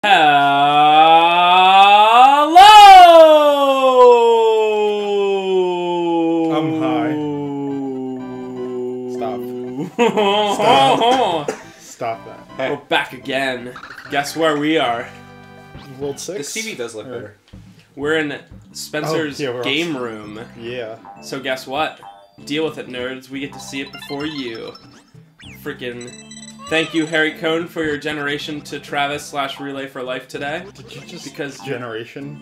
Hello! I'm high. Stop. Stop that. Hey. We're back again. Guess where we are? World 6? The CiB does look better. We're in Spencer's game room. Yeah. So guess what? Deal with it, nerds. We get to see it before you. Freaking... Thank you, Harry Cohn, for your generation to Travis / Relay for Life today. Did you just... Because... Generation?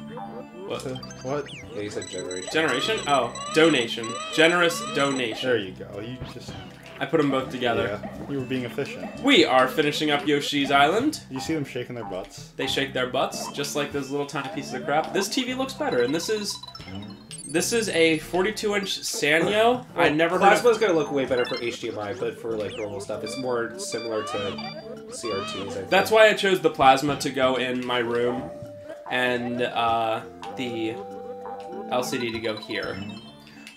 What? What? Yeah, you said generation. Generation? Oh, donation. Generous donation. There you go. You just... I put them both together. Yeah, you were being efficient. We are finishing up Yoshi's Island. You see them shaking their butts? They shake their butts, just like those little tiny pieces of crap. This TV looks better, and this is a 42-inch Sanyo. Well, I never heard Plasma's gonna look way better for HDMI, but for like normal stuff, it's more similar to CRTs. I think. That's why I chose the Plasma to go in my room, and the LCD to go here.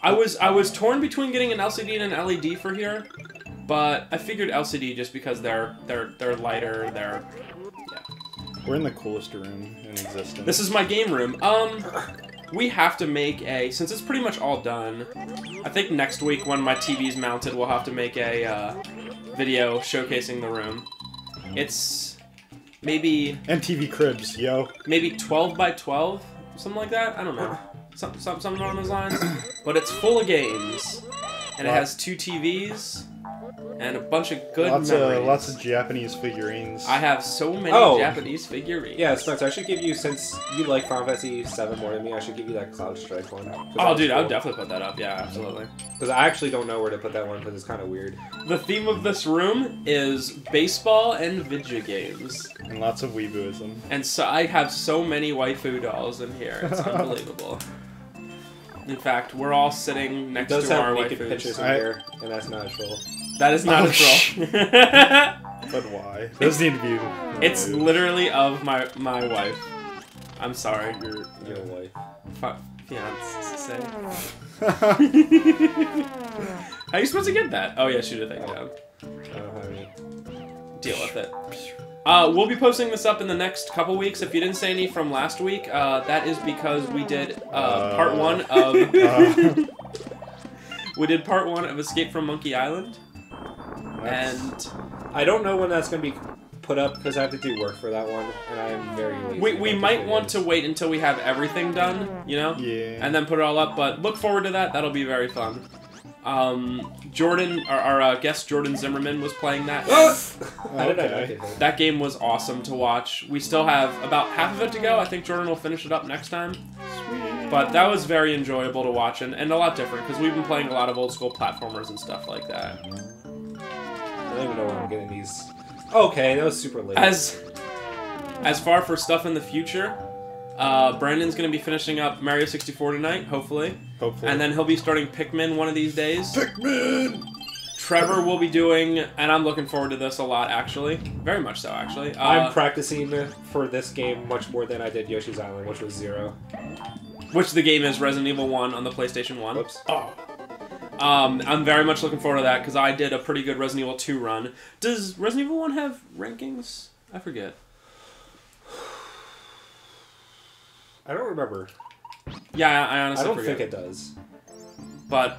I was torn between getting an LCD and an LED for here, but I figured LCD just because they're lighter. Yeah. We're in the coolest room in existence. This is my game room. We have to make a, since it's pretty much all done, I think next week when my TV's mounted, we'll have to make a video showcasing the room. It's maybe... MTV Cribs, yo. Maybe 12 by 12, something like that? I don't know. Something along those lines. But it's full of games. And it has 2 TVs. And a bunch of good memories. Lots of Japanese figurines. I have so many Japanese figurines. Yeah, Spencer, I should give you, since you like Final Fantasy VII more than me, I should give you that Cloud Strike one. Oh, dude, cool. I would definitely put that up. Yeah, absolutely. Because I actually don't know where to put that one, because it's kind of weird. The theme of this room is baseball and video games. And lots of weebooism. And so I have so many waifu dolls in here. It's unbelievable. In fact, we're all sitting next to our waifus. Naked pictures in here, and that's not a troll. That is not a troll. But why? Those need to be... It's literally of my wife. I'm sorry. Your wife. Fiance. How are you supposed to get that? Oh yeah, shoot a thing down. Deal with it. We'll be posting this up in the next couple weeks. If you didn't say any from last week, that is because we did part 1 of... we did part 1 of Escape from Monkey Island. And I don't know when that's going to be put up because I have to do work for that one, and I'm very lazy. We might want to wait until we have everything done, you know? Yeah. And then put it all up, but look forward to that. That'll be very fun. Jordan, our guest Jordan Zimmerman was playing that. Okay. That game was awesome to watch. We still have about half of it to go. I think Jordan will finish it up next time. Sweet. But that was very enjoyable to watch and a lot different because we've been playing a lot of old school platformers and stuff like that. I don't even know where I'm getting these. Okay, that was super late. As far for stuff in the future, Brandon's going to be finishing up Mario 64 tonight, hopefully. And then he'll be starting Pikmin one of these days. Pikmin! Trevor will be doing, and I'm looking forward to this a lot, actually. Very much so, actually. I'm practicing for this game much more than I did Yoshi's Island, which was 0. Which the game is Resident Evil 1 on the PlayStation 1. Whoops. Oh. I'm very much looking forward to that, because I did a pretty good Resident Evil 2 run. Does Resident Evil 1 have rankings? I forget. I don't remember. Yeah, I honestly forget. I don't think it does. But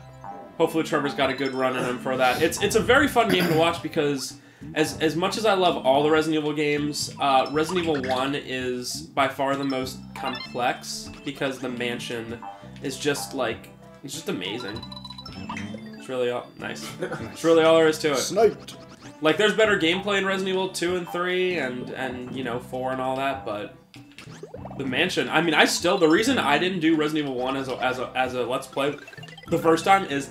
hopefully Trevor's got a good run in him for that. It's a very fun game to watch because as much as I love all the Resident Evil games, Resident Evil 1 is by far the most complex because the mansion is just like, it's just amazing. It's really all, nice. It's really all there is to it. Sniped! Like, there's better gameplay in Resident Evil 2 and 3 and you know, 4 and all that, but the mansion, I mean, the reason I didn't do Resident Evil 1 as a Let's Play the first time is,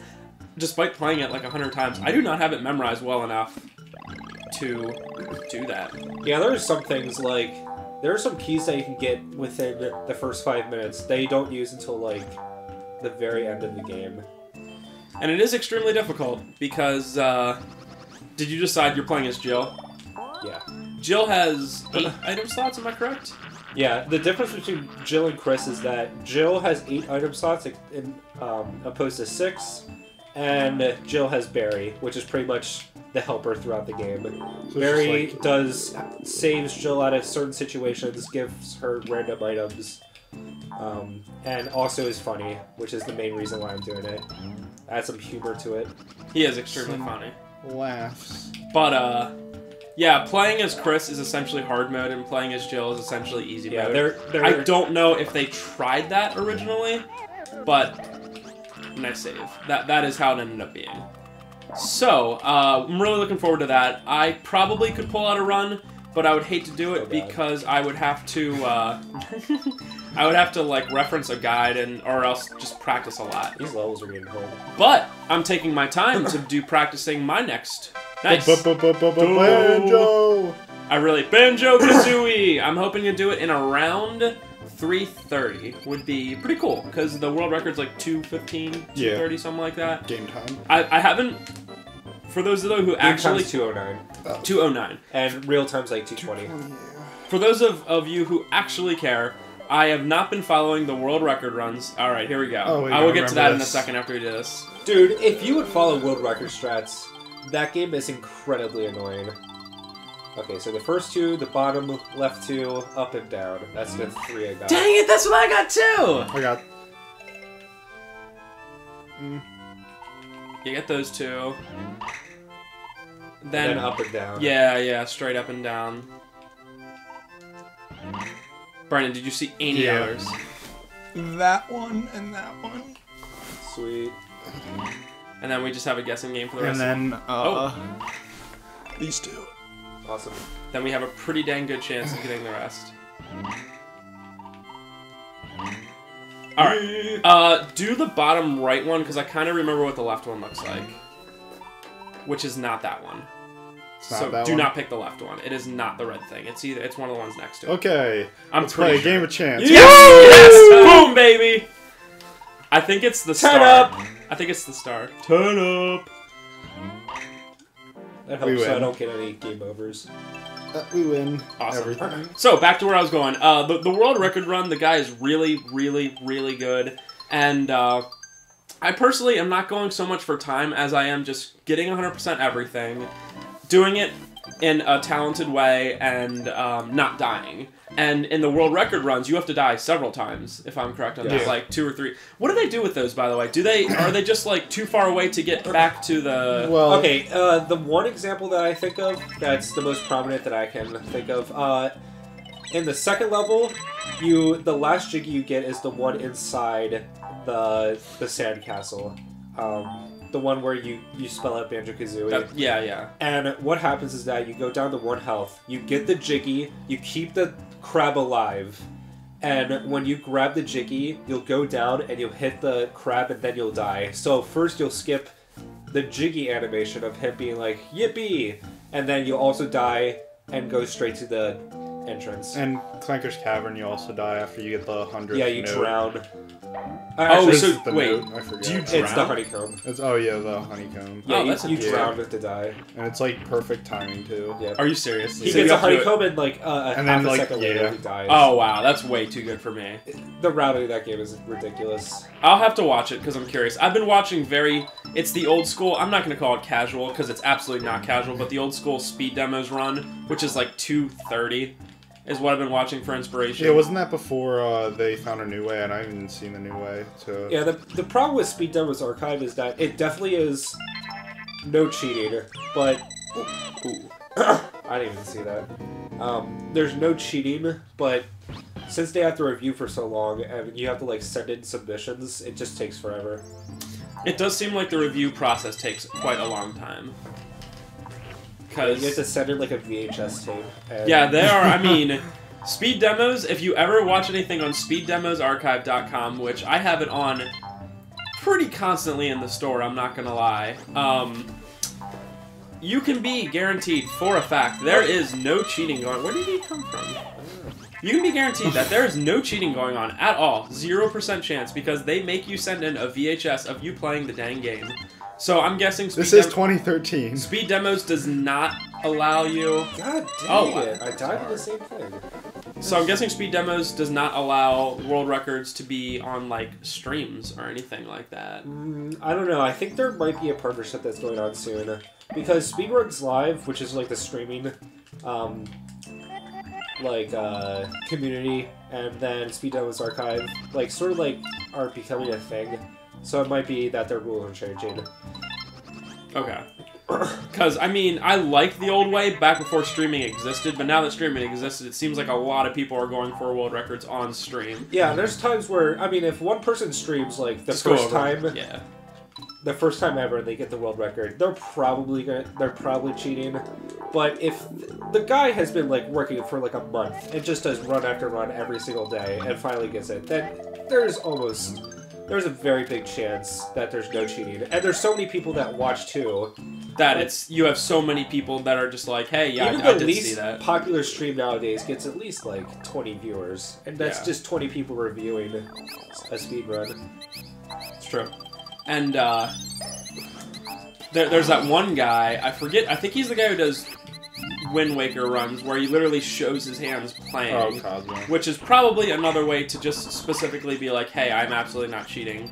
despite playing it like 100 times, I do not have it memorized well enough to do that. Yeah, there are some things like, there are some keys that you can get within the first 5 minutes that you don't use until like the very end of the game. And it is extremely difficult because, did you decide you're playing as Jill? Yeah. Jill has 8 item slots, am I correct? Yeah, the difference between Jill and Chris is that Jill has 8 item slots opposed to 6, and Jill has Barry, which is pretty much the helper throughout the game. So Barry it's like- saves Jill out of certain situations, gives her random items, and also is funny, which is the main reason why I'm doing it. Add some humor to it. He is extremely funny. Laughs. But, yeah, playing as Chris is essentially hard mode, and playing as Jill is essentially easy Yeah, mode. I don't know if they tried that originally, but nice save. That is how it ended up being. So, I'm really looking forward to that. I probably could pull out a run, but I would hate to do it because I would have to, like, reference a guide or else just practice a lot. These levels are getting hard. But I'm taking my time to do practicing my next. Nice. Banjo! Banjo-Kazooie! I'm hoping to do it in around 3:30 would be pretty cool, because the world record's like 2:15, 2:30, something like that. Game time. I haven't... For those of you who actually... Time's 209. 209. And real time's like 220. For those of you who actually care, I have not been following the world record runs. Alright, here we go. Oh, I will get to that in a this. second after we do this. Dude, if you would follow world record strats, that game is incredibly annoying. Okay, so the first two, the bottom left two, up and down. That's the three I got. Dang it, that's what I got too! I got... You get those two. Then up and down. Yeah, straight up and down. Brandon, did you see any others? That one and that one. Sweet. And then we just have a guessing game for the rest And of then, these two. Awesome. Then we have a pretty dang good chance of getting the rest. Alright. Do the bottom right one, because I kind of remember what the left one looks like. Which is not that one. So do not pick the left one. It is not the red thing. It's one of the ones next to it. Okay. Let's play a game of chance. Yes! Yes! Boom, baby! I think it's the star. Turn up! I think it's the star. Turn up! That helps so I don't get any game overs. We win. Awesome. Everything. So, back to where I was going. The world record run, the guy is really, really, really good. And I personally am not going so much for time as I am just getting 100% everything, doing it in a talented way, and not dying. And in the world record runs, you have to die several times, if I'm correct on that, like 2 or 3. What do they do with those, by the way? Are they just like too far away to get back to the? Well, okay. The one example that I think of that's the most prominent that I can think of. In the second level, the last Jiggy you get is the one inside the sand castle. The one where you spell out Banjo-Kazooie. Yeah. And what happens is that you go down to 1 health, you get the Jiggy, you keep the crab alive, and when you grab the Jiggy, you'll go down and you'll hit the crab and then you'll die. So first you'll skip the Jiggy animation of him being like, yippee! And then you'll also die and go straight to the entrance. And Clanker's Cavern, you also die after you get the 100th Yeah, you node. drown. Oh, Is so it the wait, node? I forget. do you It's the drown? honeycomb. Oh yeah, the honeycomb. Yeah, Oh, that's you interesting. drown with the die. And it's like perfect timing too. Yeah. Are you serious? He So you gets a have to do it- honeycomb and like And half then, a like, second later yeah. he dies. Oh wow, that's way too good for me. The routing of that game is ridiculous. I'll have to watch it because I'm curious. I've been watching it's the old school, I'm not going to call it casual because it's absolutely not casual, but the old school speed demos run, which is like 2:30, is what I've been watching for inspiration. Yeah, wasn't that before they found a new way? And I haven't even seen the new way. So Yeah, the problem with Speed Demos Archive is that it definitely is no cheating, but... Ooh. I didn't even see that. There's no cheating, but since they have to review for so long, and you have to like send in submissions, it just takes forever. It does seem like the review process takes quite a long time. You have to Because, send in like a VHS tape. And yeah, they are, I mean, speed demos, if you ever watch anything on speeddemosarchive.com, which I have it on pretty constantly in the store, I'm not gonna lie, you can be guaranteed for a fact there is no cheating going on. Where did he come from? You can be guaranteed that there is no cheating going on at all. 0% chance, because they make you send in a VHS of you playing the dang game. So I'm guessing this is 2013. Speed Demos does not allow you... God dang Oh, it! I died in the same thing. So I'm guessing speed demos does not allow world records to be on like streams or anything like that. I don't know. I think there might be a partnership that's going on soon because Speedruns Live, which is like the streaming, community, and then Speed Demos Archive, like sort of like are becoming a thing. So it might be that their rules are changing. Okay. Because, I mean, I liked the old way back before streaming existed, but now that streaming existed, it seems like a lot of people are going for world records on stream. Yeah, and there's times where, I mean, if one person streams, like, the first time ever and they get the world record, they're probably cheating. But if the guy has been, like, working for, like, a month and just does run after run every single day and finally gets it, then there's a very big chance that there's no cheating. And there's so many people that watch, too. That you have so many people that are just like, hey, yeah, even I the did least see that. popular stream nowadays gets at least like 20 viewers, and that's just 20 people reviewing a speed run. It's true. And there's that one guy, I forget, I think he's the guy who does Wind Waker runs, where he literally shows his hands playing, which is probably another way to just specifically be like, hey, I'm absolutely not cheating,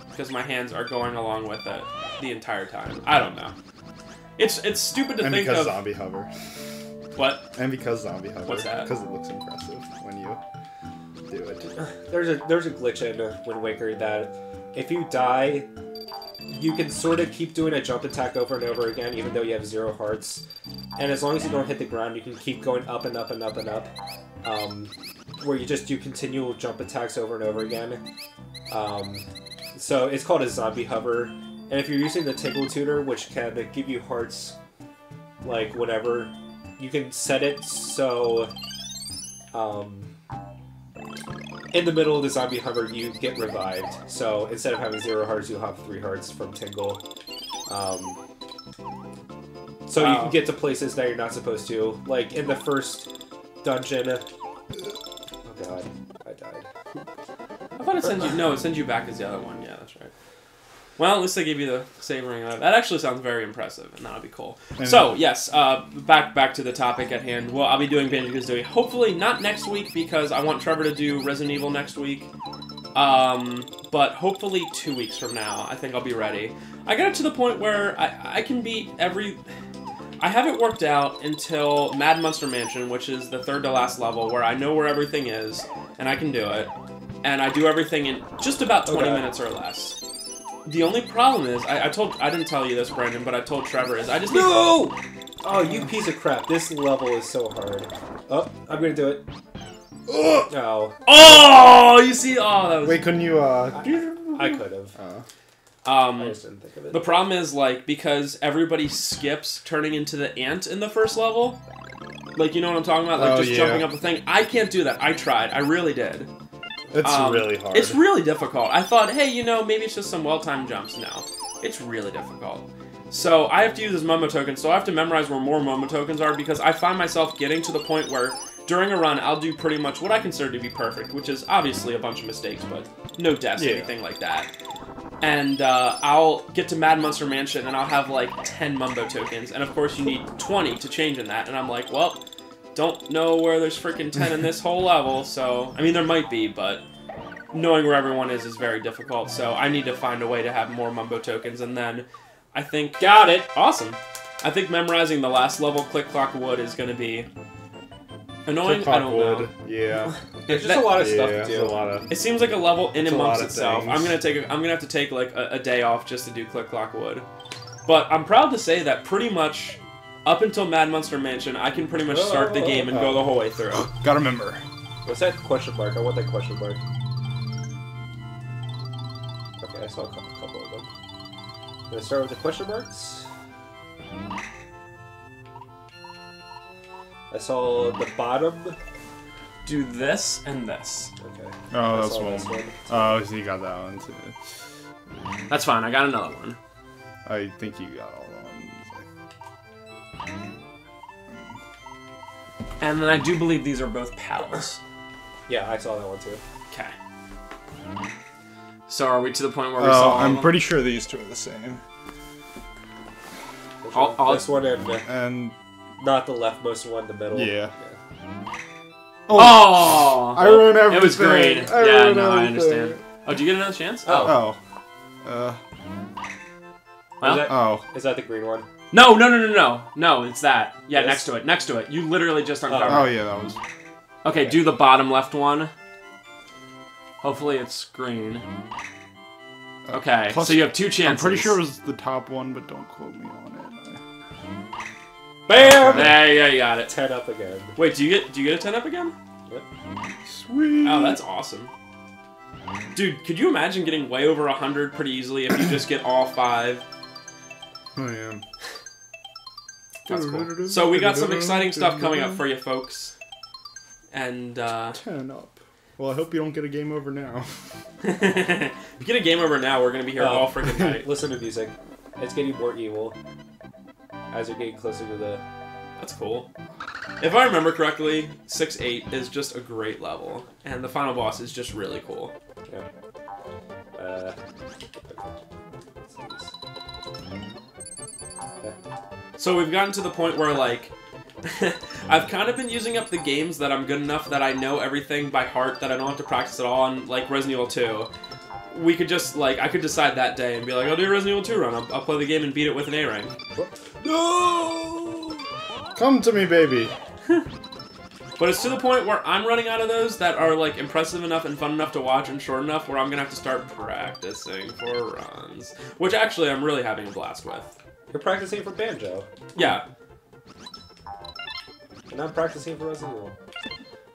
because my hands are going along with it the entire time. I don't know. It's stupid to think of. And because zombie hover. What? And because zombie hover. What's that? Because it looks impressive when you do it. There's a glitch in Wind Waker that if you die, you can sort of keep doing a jump attack over and over again, even though you have 0 hearts. And as long as you don't hit the ground, you can keep going up and up and up and up. Where you just do continual jump attacks over and over again. So it's called a zombie hover. And if you're using the Tingle Tutor, which can give you hearts, like, whenever, you can set it so, in the middle of the zombie hover, you get revived. So instead of having 0 hearts, you'll have 3 hearts from Tingle. So you can get to places that you're not supposed to. Like, in the first dungeon... Oh god, I died. I thought it sends you... No, it sends you back as the other one. Yeah, that's right. Well, at least they gave you the savoring of it. That actually sounds very impressive, and that would be cool. So, yes, back to the topic at hand. Well, I'll be doing Banjo-Kazooie. Hopefully not next week, because I want Trevor to do Resident Evil next week. But hopefully 2 weeks from now, I think I'll be ready. I got it to the point where I can beat every... I have it worked out until Mad Monster Mansion, which is the 3rd to last level, where I know where everything is, and I can do it. And I do everything in just about 20 minutes or less. The only problem is, I didn't tell you this, Brandon, but I told Trevor, is I just need... No! Oh, you piece of crap. This level is so hard. Oh, I'm gonna do it. Oh. Oh! You see? Oh, that was... Wait, couldn't you, I could have. I just didn't think of it. The problem is, like, because everybody skips turning into the ant in the first level, like, you know what I'm talking about? Like, jumping up the thing. I can't do that. I tried. I really did. It's really hard. It's really difficult. I thought, hey, you know, maybe it's just some well-timed jumps. No. It's really difficult. So I have to use this Momo token, so I have to memorize where more Momo tokens are, because I find myself getting to the point where during a run, I'll do pretty much what I consider to be perfect, which is obviously a bunch of mistakes, but no deaths or anything like that. And I'll get to Mad Monster Mansion, and I'll have like 10 Mumbo tokens, and of course you need 20 to change in that, and I'm like, well, don't know where there's freaking 10 in this whole level, so... I mean, there might be, but knowing where everyone is very difficult, so I need to find a way to have more Mumbo tokens, and then I think... Got it! Awesome! I think memorizing the last level, Click Clock Wood, is going to be annoying. I don't know. Yeah. There's just a lot of stuff to do. A lot of, it seems like a level in amongst itself. Things. I'm gonna have to take like a day off just to do Click Clock Wood. But I'm proud to say that pretty much up until Mad Monster Mansion, I can pretty much start the game and go the whole way through. Gotta remember. What's that question mark? I want that question mark. Okay, I saw a couple of them. I'm gonna start with the question marks. I saw the bottom. Do this and this. Okay. Oh, that's one. Oh, so you got that one too. That's fine. I got another one. I think you got all the ones. And then I do believe these are both pals. Yeah, I saw that one too. Okay. So are we to the point where we saw all I'm of them? pretty sure these two are the same. This one and And not the leftmost one, the middle. yeah. Oh! I ruined everything. It was green. I Yeah, ruined no, I everything. understand. Oh, do you get another chance? Oh. Well, Is that the green one? No, it's that. Yeah, This? next to it. You literally just uncovered Oh, it. yeah, that was... Okay, do the bottom left one. Hopefully it's green. Okay, Plus, so you have 2 chances. I'm pretty sure it was the top one, but don't quote me on it. Bam! Yeah, you got it. 10 up again. Wait, do you get a 10 up again? Yep. Sweet. Oh, that's awesome. Dude, could you imagine getting way over 100 pretty easily if you just get all 5? Oh, yeah. That's cool. So we got some exciting stuff coming up for you folks. And, 10 up. Well, I hope you don't get a game over now. if you get a game over now, we're gonna be here all freaking night. Listen to music. It's getting more evil as you're getting closer to the... That's cool. If I remember correctly, 6-8 is just a great level, and the final boss is just really cool. Yeah. Okay. So we've gotten to the point where, like, I've kind of been using up the games that I'm good enough that I know everything by heart, that I don't have to practice at all, on, like, Resident Evil 2. We could just, like, I could decide that day and be like, I'll do a Resident Evil 2 run. I'll play the game and beat it with an A rank. No! Come to me, baby. But it's to the point where I'm running out of those that are, like, impressive enough and fun enough to watch and short enough where I'm gonna have to start practicing for runs. Which, actually, I'm really having a blast with. You're practicing for Banjo. Yeah. And I'm practicing for Resident Evil.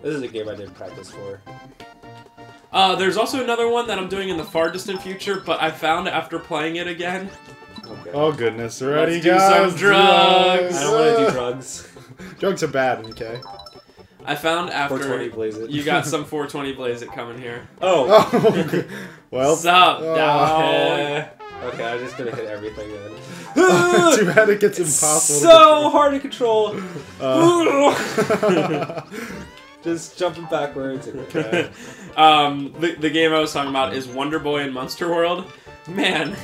This is a game I didn't practice for. There's also another one that I'm doing in the far distant future, but I found after playing it again. Okay. Oh, goodness. Ready, Let's do guys? some drugs. I don't want to do drugs. Drugs are bad, okay? I found after 420 Blaze It. you got some 420 Blaze It coming here. Oh! Oh, well. What's up, Oh. dog? Okay, I'm just gonna hit everything then. Too bad it gets impossible. So hard to control! Uh. Just jumping backwards. Okay. The game I was talking about is Wonder Boy and Monster World. Man,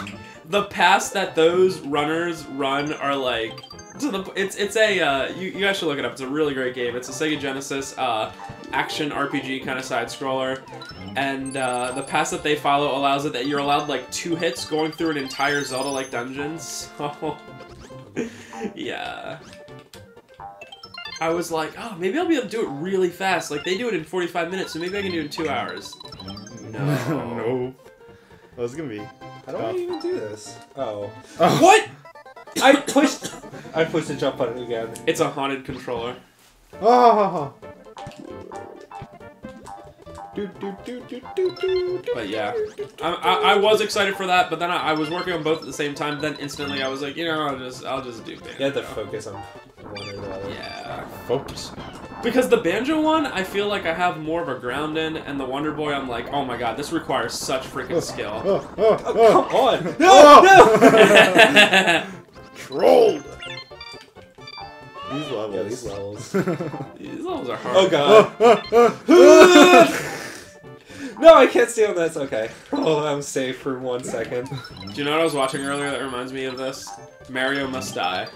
the paths that those runners run are like... It's a you guys should look it up. It's a really great game. It's a Sega Genesis action RPG kind of side scroller, and the paths that they follow allows it that you're allowed like 2 hits going through an entire Zelda-like dungeon. So yeah, I was like, oh, maybe I'll be able to do it really fast. Like they do it in 45 minutes, so maybe I can do it in 2 hours. No. No. Well, it's gonna be. How do I even do this? Oh. Oh. What? I pushed the jump button again. It's a haunted controller. Oh. But yeah, I was excited for that, but then I was working on both at the same time. Then instantly I was like, you know, I'll just do Banjo. You had to focus on one or the other. Yeah, Focus. because the Banjo one, I feel like I have more of a ground in, and the Wonder Boy, I'm like, oh my god, this requires such freaking skill. Oh, come on! No! Trolled. These levels. Yeah, these levels. These levels are hard. Oh god. No, I can't stay on this. Okay. Oh, I'm safe for 1 second. Do you know what I was watching earlier that reminds me of this? Mario Must Die.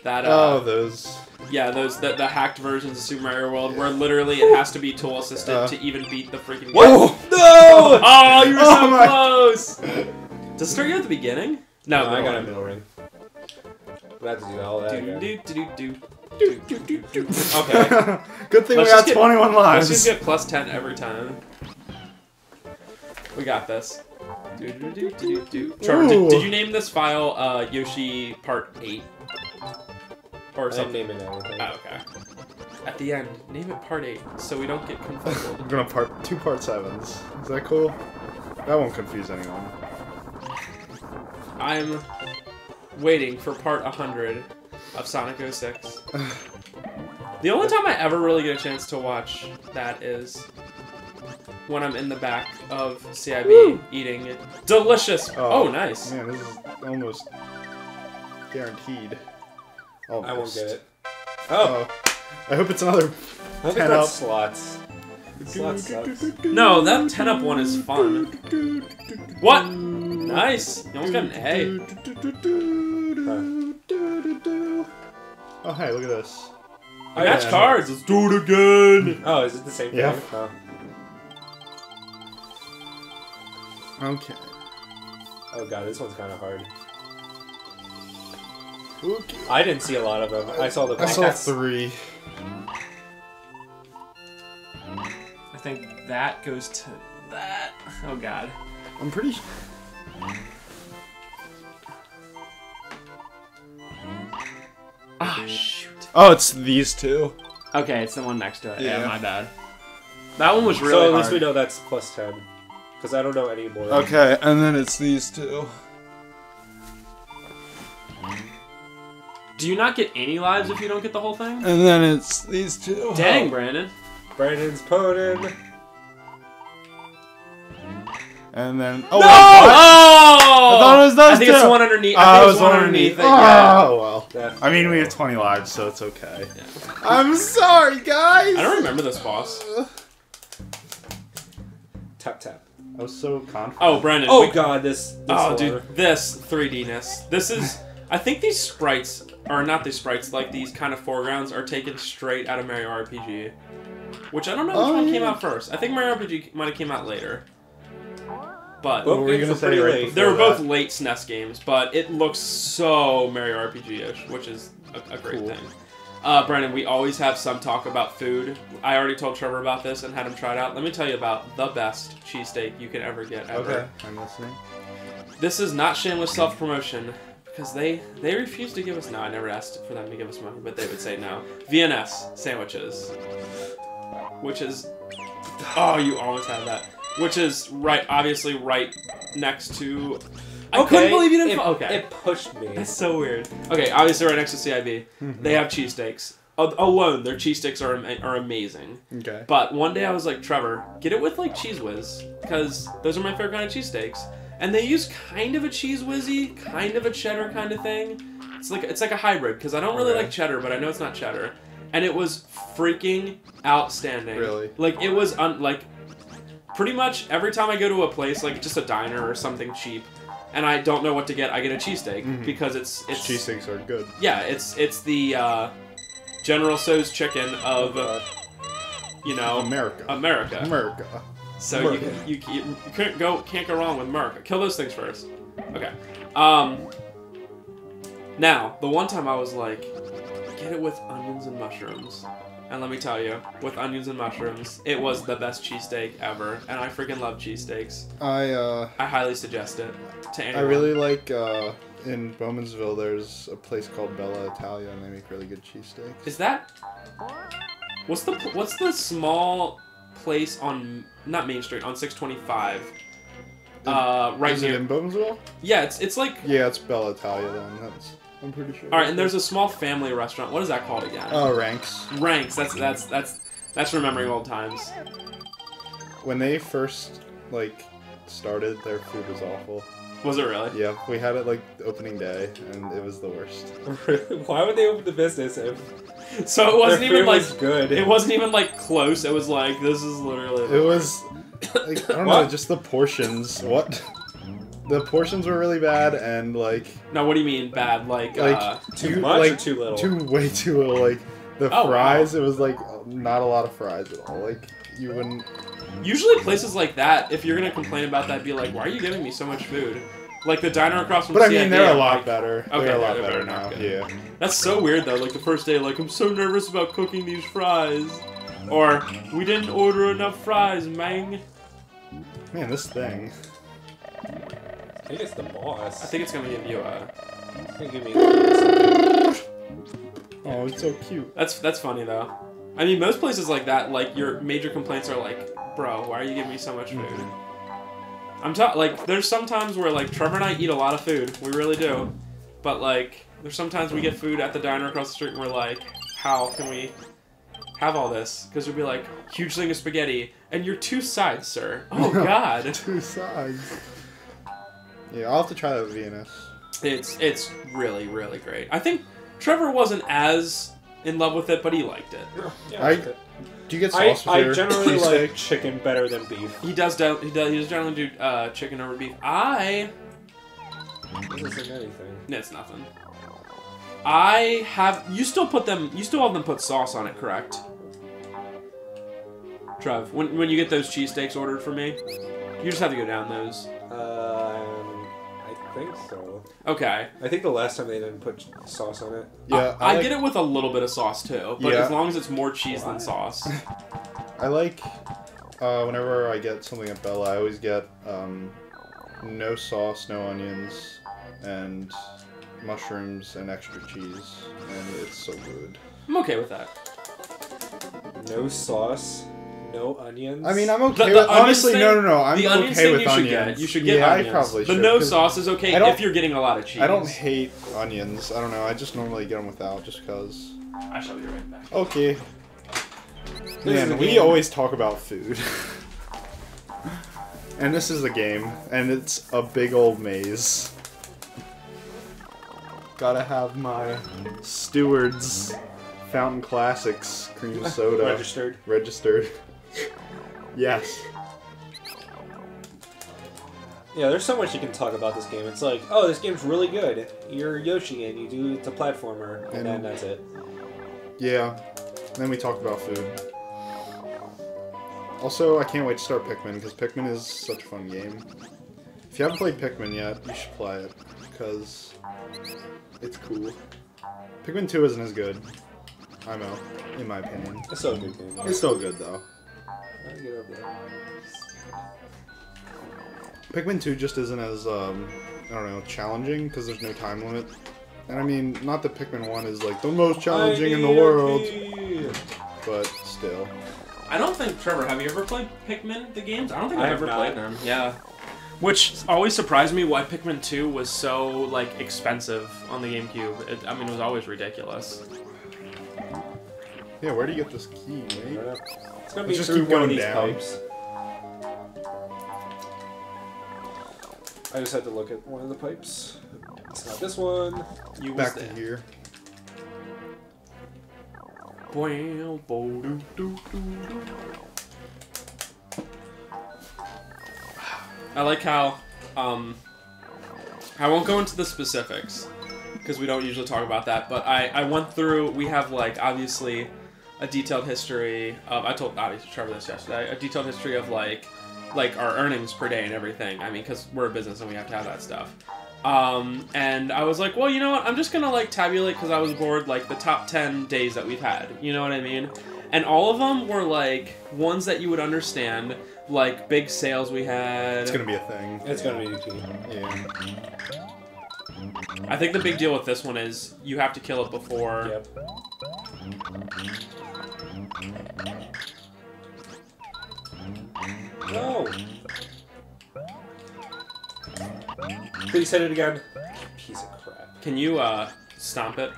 That Oh, those. Yeah, the hacked versions of Super Mario World where literally it has to be tool assisted to even beat the freaking game. What? No! Oh, you were Oh so my- close! Does it start you at the beginning? No, I got a it. middle ring. I have to do all that again. Okay. Good thing Let's we just got get- 21 Let's lives. just get plus 10 every time. We got this. Trevor, did you name this file Yoshi Part 8? Or I'm something? naming everything. Oh, okay. At the end, name it Part 8 so we don't get confused. I'm gonna two part 7s. Is that cool? That won't confuse anyone. I'm waiting for Part 100 of Sonic 06. The only time I ever really get a chance to watch that is when I'm in the back of CiB eating it. Delicious! Oh, nice. Man, this is almost guaranteed. Almost. I won't get it. Oh! I hope it's another I think 10 that's up. slots. Slots sucks. No, that 10 up one is fun. What? Nice! You almost got an A. Oh, hey, look at this. Match cards. Let's do it again. Oh, is it the same Yeah. thing? Oh. Okay. Oh god, this one's kind of hard. Okay. I didn't see a lot of them. I saw the. I saw 3. I think that goes to that. Oh god. I'm pretty sure. Ah, shoot. Oh, it's these 2. Okay, it's the one next to it. Yeah, Yeah. my bad. That one was really So at hard. least we know that's plus 10. Because I don't know any more. Okay, and then it's these 2. Do you not get any lives if you don't get the whole thing? And then it's these 2. Dang, Brandon. Brandon's Poden. And then Oh! what? I thought it was those I think it's two. the one underneath. Oh, I think it it's the one underneath it. Oh, Yeah. well. Yeah. I mean, we have 20 lives, so it's okay. I'm sorry, guys! I don't remember this boss. Tap tap. I was so confident. Oh, Brandon. Oh god, this Oh, one. dude, this 3D-ness. This is... I think these sprites, or not these sprites, like these kind of foregrounds are taken straight out of Mario RPG. Which I don't know which one came out first. I think Mario RPG might have came out later. But Both What were you games gonna were say pretty right late. before? they were both that? late SNES games, but it looks so Mario RPG-ish, which is a great Cool. thing. Brandon, we always have some talk about food. I already told Trevor about this and had him try it out. Let me tell you about the best cheesesteak you can ever get ever. Okay, I'm listening. This is not shameless self-promotion, because they refuse to give us... No, I never asked for them to give us money, but they would say no. VNS sandwiches. Which is... Oh, you almost had that. Which is obviously right next to... I couldn't believe you didn't... Okay. It pushed me. That's so weird. Okay, obviously right next to CiB. They have cheesesteaks. Alone, their cheesesteaks are amazing. Okay. But one day I was like, Trevor, get it with like Cheese Whiz, because those are my favorite kind of cheesesteaks. And they use kind of a Cheese Whizzy, kind of a cheddar kind of thing. It's like a hybrid, because I don't really like cheddar, but I know it's not cheddar. And it was freaking outstanding. Really? Like, it was, like, pretty much every time I go to a place, like just a diner or something cheap, and I don't know what to get, I get a cheesesteak, because it's... Cheesesteaks are good. Yeah, it's the, General Tso's chicken of, you know... America. America. So you can't go wrong with America. Kill those things first. Okay. Now, the one time I was like, get it with onions and mushrooms. And let me tell you, with onions and mushrooms, it was the best cheesesteak ever. And I freaking love cheesesteaks. I highly suggest it to anyone. I really like, in Bowmansville, there's a place called Bella Italia, and they make really good cheesesteaks. Is that... What's the small place on... Not Main Street, on 625? Right Is near... it in Bowmansville? Yeah, it's like... Yeah, it's Bella Italia then. I'm pretty sure. Alright, and there's a small family restaurant. What is that called again? Oh, Ranks. Ranks. That's remembering old times. When they first, started, their food was awful. Was it really? Yeah, we had it, opening day, and it was the worst. Why would they open the business if So it wasn't their even food was good? It wasn't even close. It was like, this is literally... It was, I don't know, just the portions. What? The portions were really bad, and, No, what do you mean bad? Too much or too little? Way too little. The Oh, fries, it was, not a lot of fries at all. You wouldn't... Usually places like that, if you're going to complain about that, be like, why are you giving me so much food? Like the diner across from But I mean, CiB, they're a I'm lot like, better. Okay, They're a lot they're better now, now. good. Yeah. That's so weird though, the first day, I'm so nervous about cooking these fries. Or, we didn't order enough fries, man. Man, this thing. I think it's the boss. I think it's going to give you a... It's gonna give me. Oh, it's so cute. That's funny though. I mean, most places like that, your major complaints are like, bro, why are you giving me so much food? There's sometimes where Trevor and I eat a lot of food, we really do. But there's sometimes we get food at the diner across the street and we're like, how can we have all this? Because we'll be like, huge thing of spaghetti, and your 2 sides, sir. Oh God. 2 sides. Yeah, I'll have to try that with VNS. It's really, really great. I think Trevor wasn't as in love with it, but he liked it. Yeah, Do you get sauce with I your generally cheesesteak? like chicken better than beef. He does generally do chicken over beef. It doesn't say anything. It's nothing. You still have them put sauce on it, correct? Trev, when you get those cheesesteaks ordered for me, you just have to go down those. I think so. Okay. I think the last time they didn't put sauce on it. Yeah, I get it with a little bit of sauce too, but Yeah. as long as it's more cheese than sauce. I like, whenever I get something at Bella, I always get, no sauce, no onions, and mushrooms and extra cheese, and it's so good. I'm okay with that. No sauce, no onions. I mean, I'm okay The with, honestly, thing- no, I'm the onions okay thing with you should onions. get. You should get yeah, onions. I probably The should. no 'cause sauce is okay I don't- if you're getting a lot of cheese. I don't hate onions. I don't know, I just normally get them without, just because. I shall be right back. Okay. This is Man, a we game. always talk about food. And this is a game, and it's a big old maze. Gotta have my Stewart's Fountain Classics cream soda. Registered. Yes. Yeah, there's so much you can talk about this game. It's like, oh, this game's really good. You're Yoshi and it's a platformer, and then that's it. Yeah. Then we talked about food. Also, I can't wait to start Pikmin, because Pikmin is such a fun game. If you haven't played Pikmin yet, you should play it, because it's cool. Pikmin 2 isn't as good, I know, in my opinion. It's still a good game. It's still good, though. I get over there. Pikmin 2 just isn't as, I don't know, challenging, because there's no time limit. And I mean, not that Pikmin 1 is, like, the most challenging in the world, but still. I don't think, Trevor, have you ever played Pikmin, the games? I don't think I I've have ever not. played them. Yeah. Which always surprised me why Pikmin 2 was so, like, expensive on the GameCube. It was always ridiculous. Yeah, where do you get this key, mate? It's gonna be Let's just through keep one of going these down. pipes. I just had to look at one of the pipes. It's not this one. You was Back to there. here. Well, I like how, I won't go into the specifics, because we don't usually talk about that, but I went through, we have, like, obviously, a detailed history of, I told, obviously, Trevor this yesterday, a detailed history of, like our earnings per day and everything, I mean, because we're a business and we have to have that stuff. And I was like, well, you know what, I'm just gonna, like, tabulate, because I was bored, like, the top 10 days that we've had, you know what I mean? And all of them were, like, ones that you would understand, like, big sales we had. It's gonna be a thing. It's gonna be key. Yeah. I think the big deal with this one is you have to kill it before. Yep. No! Please hit it again. Piece of crap. Can you, stomp it?